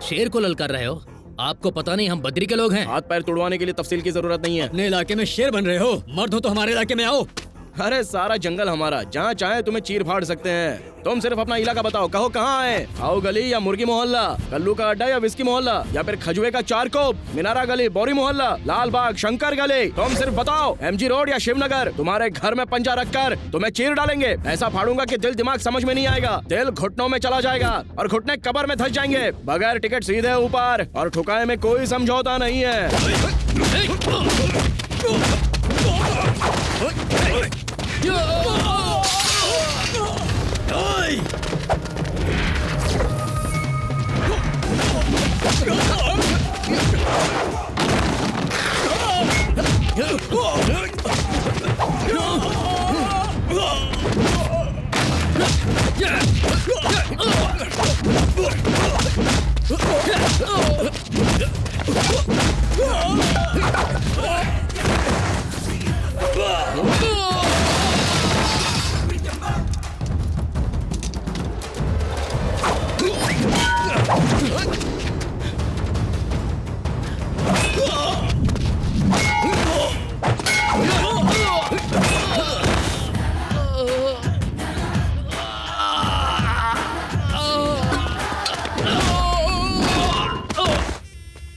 शेर को ललकार रहे हो? आपको पता नहीं हम बद्री के लोग हैं? हाथ पैर तुड़वाने के लिए तफसील की जरूरत नहीं है। अपने इलाके में शेर बन रहे हो, मर्द हो तो हमारे इलाके में आओ। अरे सारा जंगल हमारा, जहाँ चाहे तुम्हें चीर फाड़ सकते हैं। तुम सिर्फ अपना इलाका बताओ, कहो कहाँ आए? आओ गली या मुर्गी मोहल्ला, कल्लू का अड्डा या विस्की मोहल्ला, या फिर खजुए का चारकोप, मीनारा गली, बोरी मोहल्ला, लाल बाग, शंकर गली। तुम सिर्फ बताओ, MG रोड या शिवनगर। तुम्हारे घर में पंजा रखकर तुम्हें चीर डालेंगे। ऐसा फाड़ूंगा कि दिल दिमाग समझ में नहीं आएगा, दिल घुटनों में चला जाएगा और घुटने कब्र में धंस जाएंगे। बगैर टिकट सीधे ऊपर, और ठुकाए में कोई समझौता नहीं है।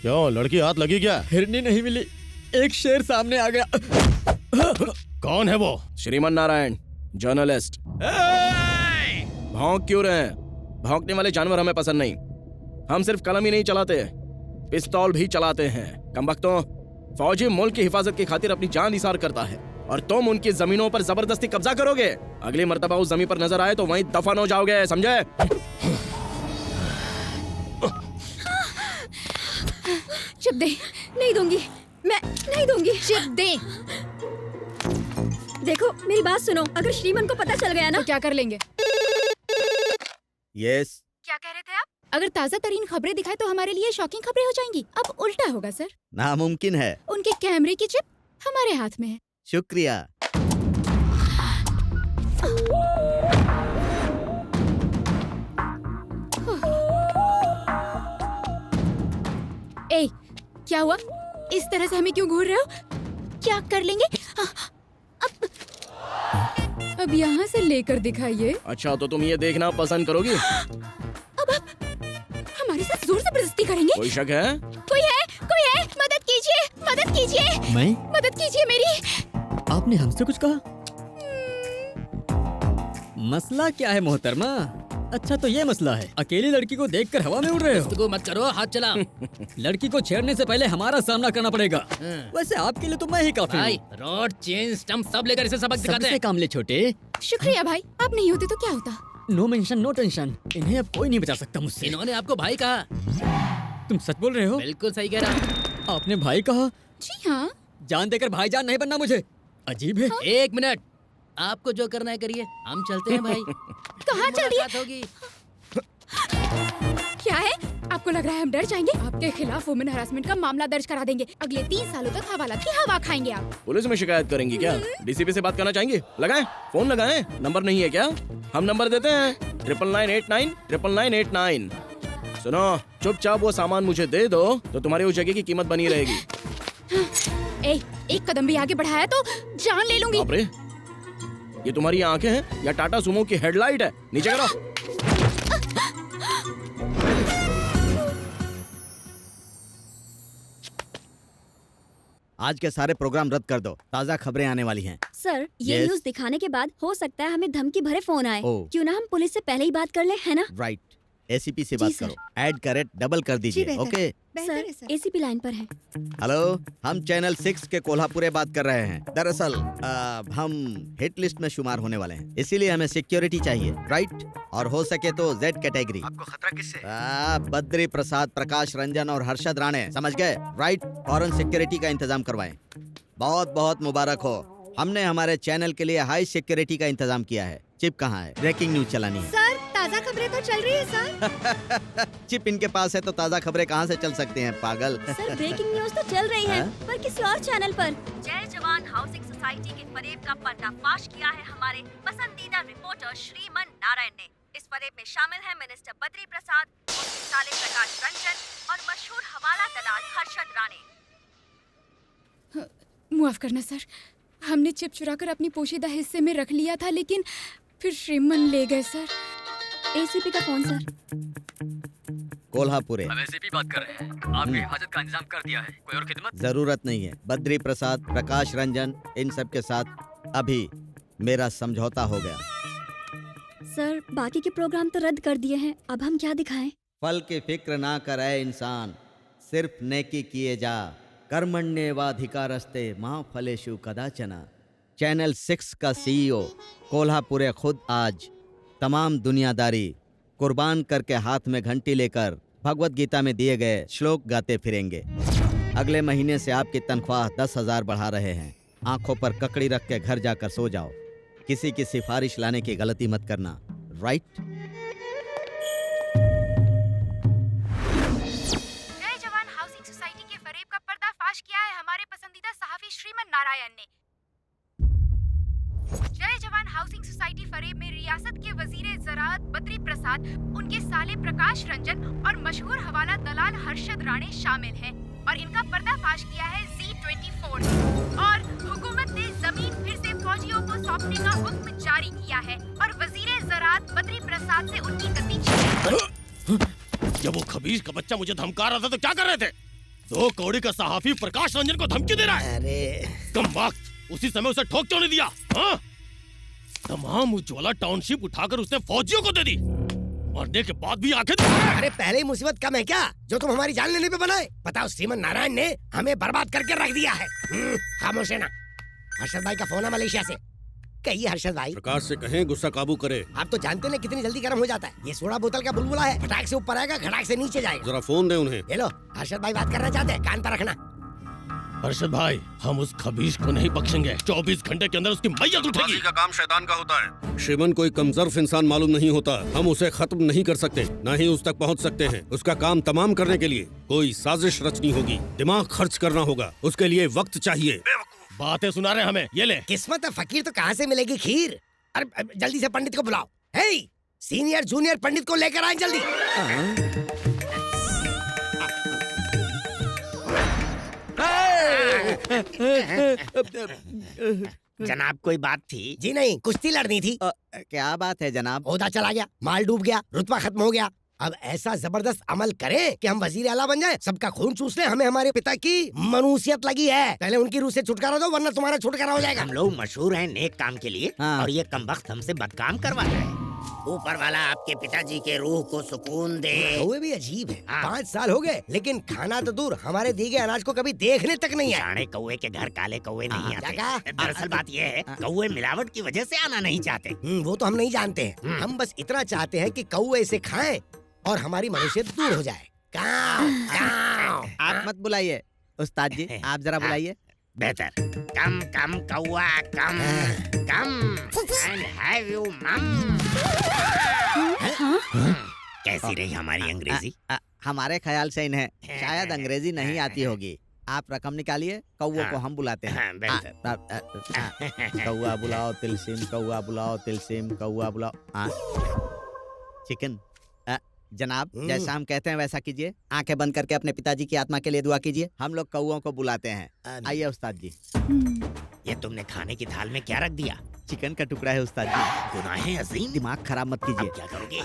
क्यों, लड़की हाथ लगी क्या? हिरनी नहीं मिली, एक शेर सामने आ गया। कौन है वो? श्रीमन नारायण, जर्नलिस्ट। भौंक क्यों रहे हैं? भौंकने वाले जानवर हमें पसंद नहीं। हम सिर्फ कलम ही नहीं चलाते, पिस्तौल भी चलाते हैं। कमबख्तों, फौजी मुल्क की हिफाजत की खातिर अपनी जान निसार करता है, और तुम उनकी जमीनों पर जबरदस्ती कब्जा करोगे। अगली मर्तबा उस जमीन पर नजर आए तो वहीं दफन हो जाओगे, समझे? चिप दे, नहीं दूंगी, मैं नहीं दूंगी। चिप दे। देखो मेरी बात सुनो, अगर श्रीमन को पता चल गया ना तो क्या कर लेंगे? यस। क्या कह रहे थे आप? अगर ताजा तरीन खबरें दिखाए तो हमारे लिए शॉकिंग खबरें हो जाएंगी। अब उल्टा होगा सर। नामुमकिन है। उनके कैमरे की चिप हमारे हाथ में है। शुक्रिया। ए, क्या हुआ? इस तरह से हमें क्यों घूर रहे हो? क्या कर लेंगे? अब यहाँ से लेकर दिखाइए। अच्छा, तो तुम ये देखना पसंद करोगी? अब आप हमारे साथ जोर जबरदस्ती करेंगे? कोई शक है? कोई है? कोई है? मदद कीजिए, मदद कीजिए। मैं? मदद कीजिए मेरी। आपने हमसे कुछ कहा? मसला क्या है मोहतरमा? अच्छा तो ये मसला है, अकेली लड़की को देखकर हवा में उड़ रहे हो। इसको मत करो, हाथ चला। लड़की को छेड़ने से पहले हमारा सामना करना पड़ेगा। वैसे आपके लिए तो मैं ही काफी भाई, हूँ। रॉड, चेन, स्टंप सब लेकर इसे सबक दिखाते सबसे हैं। काम ले छोटे। शुक्रिया भाई, आप नहीं होते तो क्या होता? नो मेंशन नो टेंशन, इन्हें अब कोई नहीं बचा सकता मुझसे। इन्होंने आपको भाई कहा। तुम सच बोल रहे हो? बिल्कुल सही कह रहा। आपने भाई कहा? जी हाँ। जान देकर भाईजान नहीं बनना मुझे, अजीब है। एक मिनट, आपको जो करना है करिए, हम चलते हैं भाई। कहाँ चल दिए? मुलाकात होगी। क्या है? आपको लग रहा है हम डर जाएंगे? आपके खिलाफ वुमेन हरासमेंट का मामला दर्ज करा देंगे। अगले 3 सालों तक हवाला की हवा खाएंगे आप। पुलिस में शिकायत करेंगी क्या? DCP से बात करना चाहेंगे? लगाएं, फोन लगाएं। नंबर नहीं है क्या? हम नंबर देते हैं, 9989 9989। सुनो, चुपचाप वो सामान मुझे दे दो तो तुम्हारी उस जगह की कीमत बनी रहेगी। एक कदम भी आगे बढ़ाया तो जान ले लूंगी। बाप रे, ये तुम्हारी आंखें हैं या टाटा सुमो की हेडलाइट है? नीचे करो। आज के सारे प्रोग्राम रद्द कर दो, ताज़ा खबरें आने वाली हैं। सर, ये Yes? न्यूज़ दिखाने के बाद हो सकता है हमें धमकी भरे फोन आए। ओह। क्यों ना हम पुलिस से पहले ही बात कर ले, है ना? राइट, ACP से जी, बात सर। करो। ऐड का रेट डबल कर दीजिए, ओके? सर, ACP लाइन पर है। हेलो, हम चैनल 6 के कोल्हापुरे बात कर रहे हैं। दरअसल हम हिट लिस्ट में शुमार होने वाले हैं, इसीलिए हमें सिक्योरिटी चाहिए, राइट? और हो सके तो Z कैटेगरी। आपको खतरा किससे? बद्री प्रसाद, प्रकाश रंजन और हर्षद राणे, समझ गए? राइट, फॉरेन सिक्योरिटी का इंतजाम करवाएं। बहुत बहुत मुबारक हो, हमने हमारे चैनल के लिए हाई सिक्योरिटी का इंतजाम किया है। चिप कहाँ है? ब्रेकिंग न्यूज चलानी है। सर, ताज़ा खबरें तो चल रही है सर। चिप इनके पास है तो ताज़ा खबरें कहाँ से चल सकती हैं, पागल? सर, ब्रेकिंग न्यूज़ तो चल रही है, हाँ? पर किसी और चैनल पर। जय जवान हाउसिंग सोसाइटी के फरेब का पर्दाफाश किया है हमारे पसंदीदा रिपोर्टर श्रीमन नारायण ने। इस फरेब में शामिल हैं मिनिस्टर बद्री प्रसाद, उनके साले प्रकाश रंजन और मशहूर हवाला दलाल हर्षद राणे। माफ करना सर, हमने चिप चुराकर अपनी पोशीदा हिस्से में रख लिया था, लेकिन फिर श्रीमन ले गए सर। एसीपी का फोन सर। कोल्हापुरे। अब एसीपी बात कर रहे हैं। आपकी हिफाजत का इंतजाम कर दिया है, कोई और खिदमत? जरूरत नहीं है। बद्री प्रसाद, प्रकाश रंजन, इन सब के साथ अभी मेरा समझौता हो गया। सर बाकी के प्रोग्राम तो रद्द कर दिए हैं, अब हम क्या दिखाएं? फल की फिक्र ना करे इंसान, सिर्फ नेकी किए जा। कर्मण्येवाधिकारस्ते मां फलेषु कदाचन। चैनल 6 का सीईओ कोल्हापुरे खुद आज तमाम दुनियादारी कुर्बान करके हाथ में घंटी लेकर भगवत गीता में दिए गए श्लोक गाते फिरेंगे। अगले महीने से आपकी तनख्वाह 10,000 बढ़ा रहे हैं। आंखों पर ककड़ी रख के घर जाकर सो जाओ। किसी की सिफारिश लाने की गलती मत करना, राइट? जय जवान हाउसिंग सोसाइटी के फरेब का पर्दाफाश किया है हमारे पसंदीदा सहाफी श्रीमन नारायण ने। जय जवान हाउसिंग सोसाइटी फरेब में रियासत के वजीर ज़राअत बद्री प्रसाद, उनके साले प्रकाश रंजन और मशहूर हवाला दलाल हर्षद राणे शामिल हैं और इनका पर्दाफाश किया है Z24 और हुकूमत ने जमीन फिर से फौजियों को सौंपने का हुक्म जारी किया है और वजीर ज़राअत बद्री प्रसाद से उनकी गति जब वो खबीज का बच्चा मुझे धमका रहा था तो क्या कर रहे थे? 2 कौड़ी का सहाफी प्रकाश रंजन को धमकी दे रहा है। अरे कम वक्त, उसी समय उसे ठोक क्यों नहीं दिया? हाँ? तमाम उज्ज्वला टाउनशिप उठाकर उसने फौजियों को दे दी। मरने के बाद भी आखिर अरे पहले ही मुसीबत कम है क्या जो तुम हमारी जान लेने पे बनाए? बताओ, श्रीमन नारायण ने हमें बर्बाद करके रख दिया है। खामोश है ना। हर्षद भाई का फोन है मलेशिया से। कहिए हर्षद भाई। प्रकाश से कहें गुस्सा काबू करे। आप तो जानते हैं कितनी जल्दी गर्म हो जाता है। ये सोडा बोतल का बुलबुला है, फटाक से ऊपर आएगा, घटाक से नीचे जाएगा। जरा फोन दे उन्हें। ये लो, हर्षद भाई बात करना चाहते हैं, कान पर रखना। हर्षद भाई, हम उस खबीज को नहीं बख्शेंगे। 24 घंटे के अंदर उसकी मैयत उठेगी। का काम शैतान का होता है। श्रीमन कोई कमजोर इंसान मालूम नहीं होता। हम उसे खत्म नहीं कर सकते, न ही उस तक पहुंच सकते हैं। उसका काम तमाम करने के लिए कोई साजिश रचनी होगी, दिमाग खर्च करना होगा। उसके लिए वक्त चाहिए। बातें सुना रहे हमें, ये ले। किस्मत है फकीर तो कहाँ से मिलेगी खीर। अरे जल्दी से पंडित को बुलाओ। हे, सीनियर जूनियर पंडित को लेकर आए जल्दी। जनाब कोई बात थी? जी नहीं, कुश्ती लड़नी थी। क्या बात है जनाब? ओहदा चला गया, माल डूब गया, रुतबा खत्म हो गया। अब ऐसा जबरदस्त अमल करें कि हम वजीर आला बन जाएं, सबका खून चूस लें। हमें हमारे पिता की मनुसियत लगी है। पहले उनकी रूह से छुटकारा दो, वरना तुम्हारा छुटकारा हो जाएगा। हम लोग मशहूर हैं नेक काम के लिए, हाँ। और ये कमबख्त हमसे बदकाम करवा रहे हैं। ऊपर वाला आपके पिताजी के रूह को सुकून दे। कौवे भी अजीब है। हाँ। 5 साल हो गए, लेकिन खाना तो दूर, हमारे दिए गए अनाज को कभी देखने तक नहीं आया। साढ़े कौवे के घर काले कौवे नहीं क्या आते। कहा? दरअसल बात ये है, कौवे मिलावट की वजह से आना नहीं चाहते। वो तो हम नहीं जानते हैं। हम बस इतना चाहते हैं कि कौवे इसे खाएं और हमारी मनुष्यत दूर हो जाए। काव, काव। आप मत बुलाइए उस्ताद जी, आप जरा बुलाइए। बेहतर। कम कम कौवा कम कम एंड हैव यू मम। कैसी रही हमारी अंग्रेजी? हमारे ख्याल से इन्हें शायद अंग्रेजी नहीं आती होगी। आप रकम निकालिए, कौवों को हम बुलाते हैं। हाँ, बेहतर। कौवा बुलाओ तिलसिम, कौवा बुलाओ तिलसिम, कौवा बुलाओ। चिकन। जनाब, जैसा हम कहते हैं वैसा कीजिए। आंखें बंद करके अपने पिताजी की आत्मा के लिए दुआ कीजिए। हम लोग कौवों को बुलाते हैं। आइए उस्ताद जी। ये तुमने खाने की थाल में क्या रख दिया? चिकन का टुकड़ा है उस्ताद जी। गुनाहे अजीम। दिमाग खराब मत कीजिए। क्या करोगे?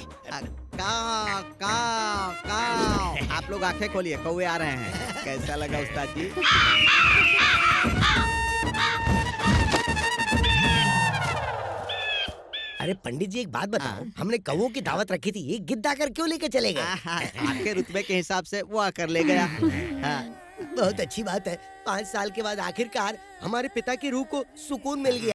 काव, काव, काव। आप लोग आंखें खोलिए, कौवे आ रहे हैं। कैसा लगा उस्ताद जी? अरे पंडित जी एक बात बताओ, हमने कौवों की दावत रखी थी, ये गिद्ध आकर क्यों लेके चले गए? आपके रुतबे के हिसाब से वो आकर ले गया। बहुत अच्छी बात है। 5 साल के बाद आखिरकार हमारे पिता की रूह को सुकून मिल गया।